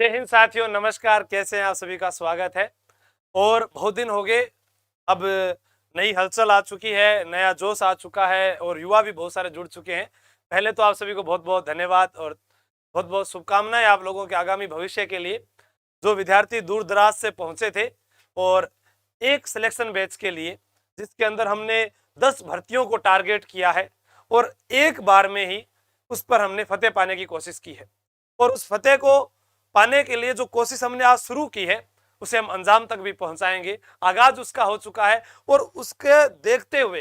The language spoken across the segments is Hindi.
जय हिंद साथियों, नमस्कार। कैसे हैं आप सभी का स्वागत है। और बहुत दिन हो गए, अब नई हलचल आ चुकी है, नया जोश आ चुका है और युवा भी बहुत सारे जुड़ चुके हैं। पहले तो आप सभी को बहुत बहुत धन्यवाद और बहुत बहुत शुभकामनाएं आप लोगों के आगामी भविष्य के लिए। जो विद्यार्थी दूर दराज से पहुंचे थे और एक सिलेक्शन बैच के लिए, जिसके अंदर हमने 10 भर्तियों को टारगेट किया है और एक बार में ही उस पर हमने फतेह पाने की कोशिश की है। और उस फतेह को पाने के लिए जो कोशिश हमने आज शुरू की है, उसे हम अंजाम तक भी पहुंचाएंगे। आगाज उसका हो चुका है और उसके देखते हुए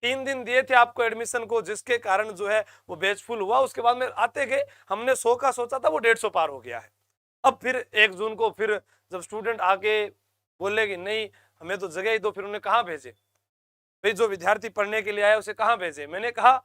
3 दिन दिए थे आपको एडमिशन को, जिसके कारण जो है वो बैच फुल हुआ। उसके बाद में आते गए, हमने 100 का सोचा था, वो 150 पार हो गया है। अब फिर 1 जून को फिर जब स्टूडेंट आके बोले कि नहीं हमें तो जगह ही दो, फिर उन्हें कहाँ भेजे भाई? जो विद्यार्थी पढ़ने के लिए आया उसे कहाँ भेजे? मैंने कहा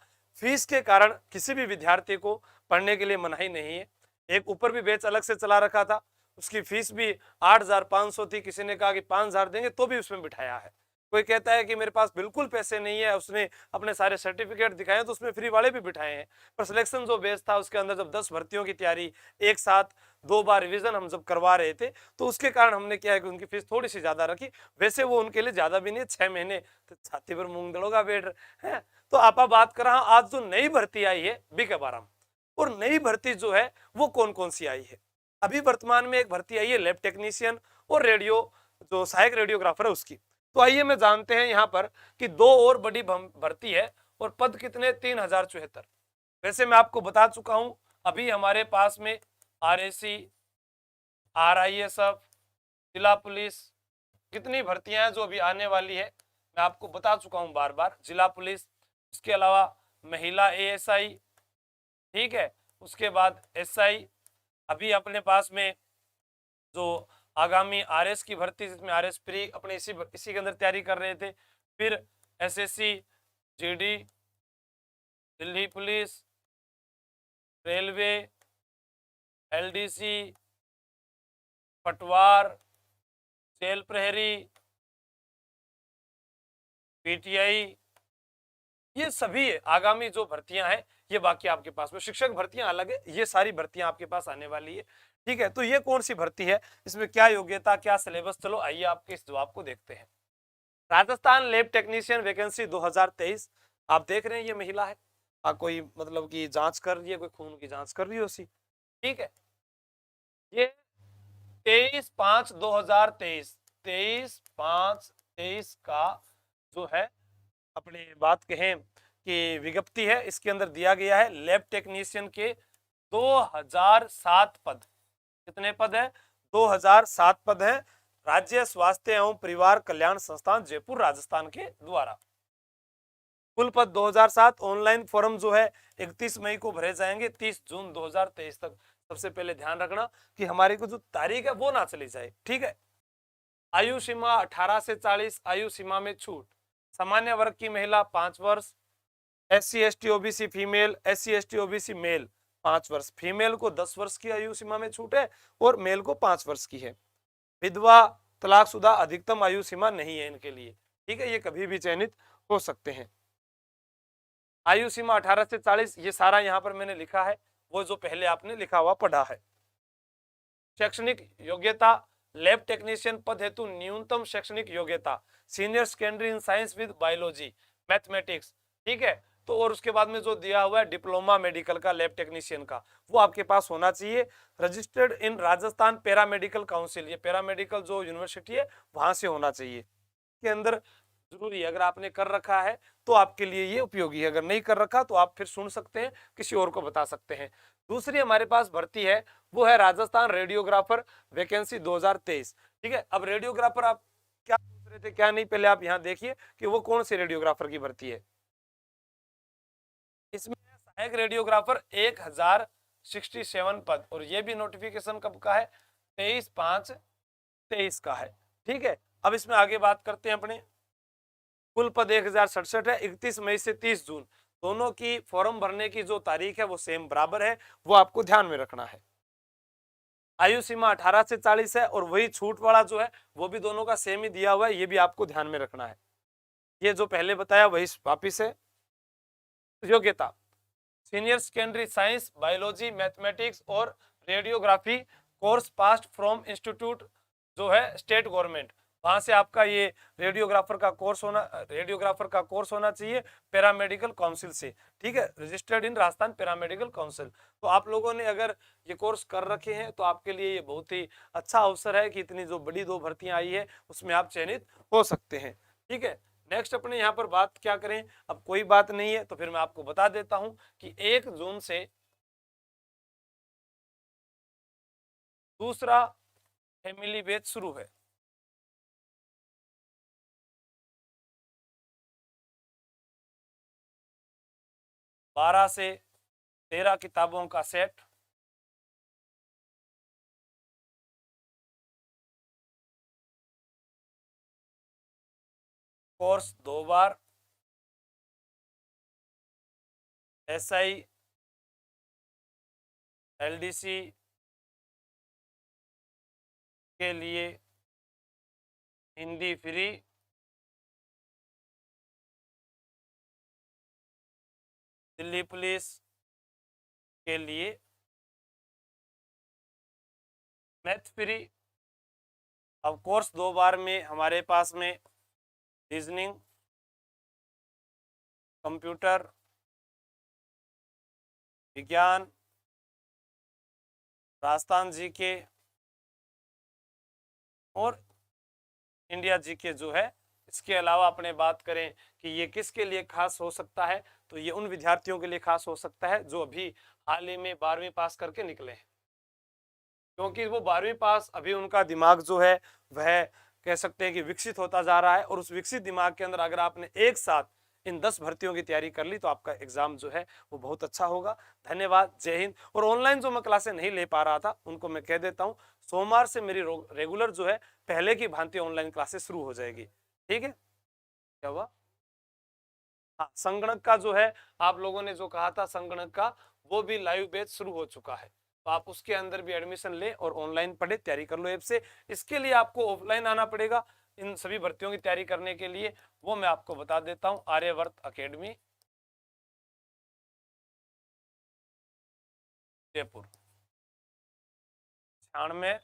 फीस के कारण किसी भी विद्यार्थी को पढ़ने के लिए मनाही नहीं है। एक ऊपर भी बैच अलग से चला रखा था, उसकी फीस भी 8,500 थी। किसी ने कहा कि 5,000 देंगे, तो भी उसमें बिठाया है। कोई कहता है कि मेरे पास बिल्कुल पैसे नहीं है, उसने अपने सारे सर्टिफिकेट दिखाए तो उसमें फ्री वाले भी बिठाए हैं। पर सिलेक्शन जो बेस था उसके अंदर जब 10 भर्तियों की तैयारी एक साथ 2 बार रिवीजन हम जब करवा रहे थे, तो उसके कारण हमने क्या है कि उनकी फीस थोड़ी सी ज्यादा रखी। वैसे वो उनके लिए ज्यादा भी नहीं, 6 महीने तो छाती पर मूंग दड़ोगा बैठ है। तो आपा बात कर रहा हूं आज जो नई भर्ती आई है बी के बारे में, और नई भर्ती जो है वो कौन कौन सी आई है। अभी वर्तमान में एक भर्ती आई है लैब टेक्नीशियन और रेडियो, जो सहायक रेडियोग्राफर है उसकी। तो आइए मैं जानते हैं यहाँ पर कि 2 और बड़ी भर्ती है और पद कितने, 3,074। वैसे मैं आपको बता चुका हूं, अभी हमारे पास में RAC, RISF, जिला पुलिस, कितनी भर्तियां हैं जो अभी आने वाली है मैं आपको बता चुका हूं बार बार। जिला पुलिस, उसके अलावा महिला ASI, ठीक है, उसके बाद SI। अभी अपने पास में जो आगामी RS की भर्ती, जिसमें RS प्री अपने इसी के अंदर तैयारी कर रहे थे। फिर SSC, GD, Delhi police, railway, LDC, पटवार, जेल प्रहरी, PTI, ये सभी आगामी जो भर्तियां हैं ये बाकी आपके पास में। शिक्षक भर्तियां अलग है, ये सारी भर्तियां आपके पास आने वाली है। ठीक है, तो ये कौन सी भर्ती है, इसमें क्या योग्यता, क्या सिलेबस, चलो आइए आपके इस जवाब को देखते हैं। Rajasthan lab technician vacancy 2023। आप देख रहे हैं ये महिला है, कोई मतलब की जांच कर रही है, कोई खून की जांच कर रही है उसी। ठीक है, ये 23/5/2023, 23/5/23 का जो है अपने बात कहें कि विज्ञप्ति है, इसके अंदर दिया गया है लैब टेक्नीशियन के 2007 पद। कितने पद है? 2007 पद है। राज्य स्वास्थ्य एवं परिवार कल्याण संस्थान जयपुर राजस्थान के द्वारा। कुल पद 2007। ऑनलाइन फॉर्म जो है 31 मई को भरे जाएंगे, 30 जून 2023 तक। सबसे पहले ध्यान रखना कि हमारी को जो तारीख है वो ना चली जाए। ठीक है, आयु सीमा 18 से 40, आयु सीमा में छूट। सामान्य वर्ग की महिला 5 वर्ष, SC ST OBC female, SC ST OBC male 5 वर्ष। फीमेल को 10 वर्ष की आयु सीमा में छूट है और मेल को 5 वर्ष की है। विधवा, तलाकशुदा अधिकतम आयु सीमा नहीं है इनके लिए। ठीक है, ये कभी भी चयनित हो सकते हैं। आयु सीमा 18 से 40, ये सारा यहाँ पर मैंने लिखा है, वो जो पहले आपने लिखा हुआ पढ़ा है। शैक्षणिक योग्यता, लैब टेक्नीशियन पद हेतु न्यूनतम शैक्षणिक योग्यता senior secondary in science with biology mathematics. ठीक है, तो और उसके बाद में जो दिया हुआ है डिप्लोमा मेडिकल का लैब टेक्नीशियन का, वो आपके पास होना चाहिए। Registered in Rajasthan paramedical council, ये पैरामेडिकल जो यूनिवर्सिटी है वहां से होना चाहिए के अंदर। जरूरी है, अगर आपने कर रखा है तो आपके लिए ये उपयोगी है, अगर नहीं कर रखा तो आप फिर सुन सकते हैं, किसी और को बता सकते हैं। दूसरी हमारे पास भर्ती है वो है राजस्थान रेडियोग्राफर वैकेंसी 2023। ठीक है, अब रेडियोग्राफर आप क्या सोच रहे थे क्या नहीं, पहले आप यहाँ देखिए कि वो कौन सी रेडियोग्राफर की भर्ती है। इसमें सहायक रेडियोग्राफर 1067 पद, और ये भी नोटिफिकेशन कब का है? 23/5/23 का है। ठीक है, अब इसमें आगे बात करते हैं अपने। कुल पद 1067 है। 31 मई से 30 जून दोनों की फॉर्म भरने की जो तारीख है वो सेम बराबर है, वो आपको ध्यान में रखना है। आयु सीमा 18 से 40 है और वही छूट वाला जो है वो भी दोनों का सेम ही दिया हुआ है, ये भी आपको ध्यान में रखना है। ये जो पहले बताया वही वापिस है। योग्यता senior secondary science, biology, mathematics और radiography course passed from institute जो है स्टेट गवर्नमेंट, वहां से आपका ये रेडियोग्राफर का कोर्स होना चाहिए पैरामेडिकल काउंसिल से, ठीक है, registered in Rajasthan paramedical council. तो आप लोगों ने अगर ये कोर्स कर रखे हैं तो आपके लिए ये बहुत ही अच्छा अवसर है कि इतनी जो बड़ी 2 भर्तियां आई है उसमें आप चयनित हो सकते हैं, ठीक है। नेक्स्ट अपने यहाँ पर बात क्या करें, अब कोई बात नहीं है तो फिर मैं आपको बता देता हूं कि 1 जून से दूसरा फैमिली बैच शुरू है। 12 से 13 किताबों का सेट, कोर्स 2 बार, एसआई एलडीसी के लिए हिंदी फ्री, दिल्ली पुलिस के लिए मैथ फ्री। अब कोर्स 2 बार में हमारे पास में रीजनिंग, कंप्यूटर विज्ञान, राजस्थान जीके और इंडिया जीके जो है। इसके अलावा अपने बात करें कि ये किसके लिए खास हो सकता है, तो ये उन विद्यार्थियों के लिए खास हो सकता है जो अभी हाल ही में 12वीं पास करके निकले हैं, क्योंकि वो 12वीं पास अभी उनका दिमाग जो है वह कह सकते हैं कि विकसित होता जा रहा है, और उस विकसित दिमाग के अंदर अगर आपने एक साथ इन 10 भर्तियों की तैयारी कर ली तो आपका एग्जाम जो है वो बहुत अच्छा होगा। धन्यवाद, जय हिंद। और ऑनलाइन जो मैं क्लासें नहीं ले पा रहा था उनको मैं कह देता हूँ, सोमवार से मेरी रेगुलर जो है पहले की भांति ऑनलाइन क्लासेस शुरू हो जाएगी, ठीक है। क्या हुआ? हाँ, संगणक का जो है आप लोगों ने जो कहा था संगणक का, वो भी लाइव बैच शुरू हो चुका है, तो आप उसके अंदर भी एडमिशन ले और ऑनलाइन पढ़े, तैयारी कर लो ऐप से। इसके लिए आपको ऑफलाइन आना पड़ेगा इन सभी भर्तियों की तैयारी करने के लिए, वो मैं आपको बता देता हूँ। आर्यवर्त अकेडमी जयपुर, 96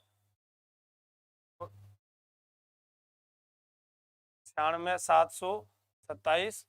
727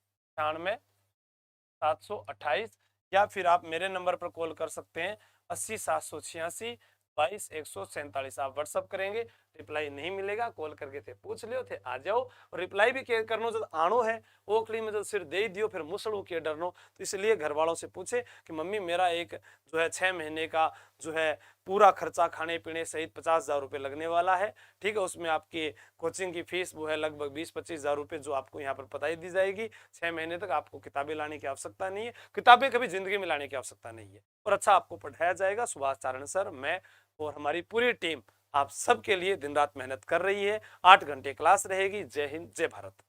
728, या फिर आप मेरे नंबर पर कॉल कर सकते हैं 80 786 22 147। आप व्हाट्सअप करेंगे, रिप्लाई नहीं मिलेगा, कॉल करके थे पूछ लियो थे आ जाओ, और रिप्लाई भी क्या करनो जब आनो है ओखली में जब सिर दे दियो फिर मुसड़ू के डरनो। तो इसलिए घर वालों से पूछे कि मम्मी मेरा एक जो है 6 महीने का जो है पूरा खर्चा खाने पीने सहित 50,000 रुपये लगने वाला है, ठीक है। उसमें आपकी कोचिंग की फीस वो है लगभग 20-25 हजार रुपये जो आपको यहाँ पर बताई दी जाएगी। 6 महीने तक आपको किताबें लाने की आवश्यकता नहीं है, किताबें कभी जिंदगी में लाने की आवश्यकता नहीं है, और अच्छा आपको पढ़ाया जाएगा। सुभाष चारण सर, मैं और हमारी पूरी टीम आप सबके लिए दिन रात मेहनत कर रही है। 8 घंटे क्लास रहेगी। जय हिंद, जय भारत।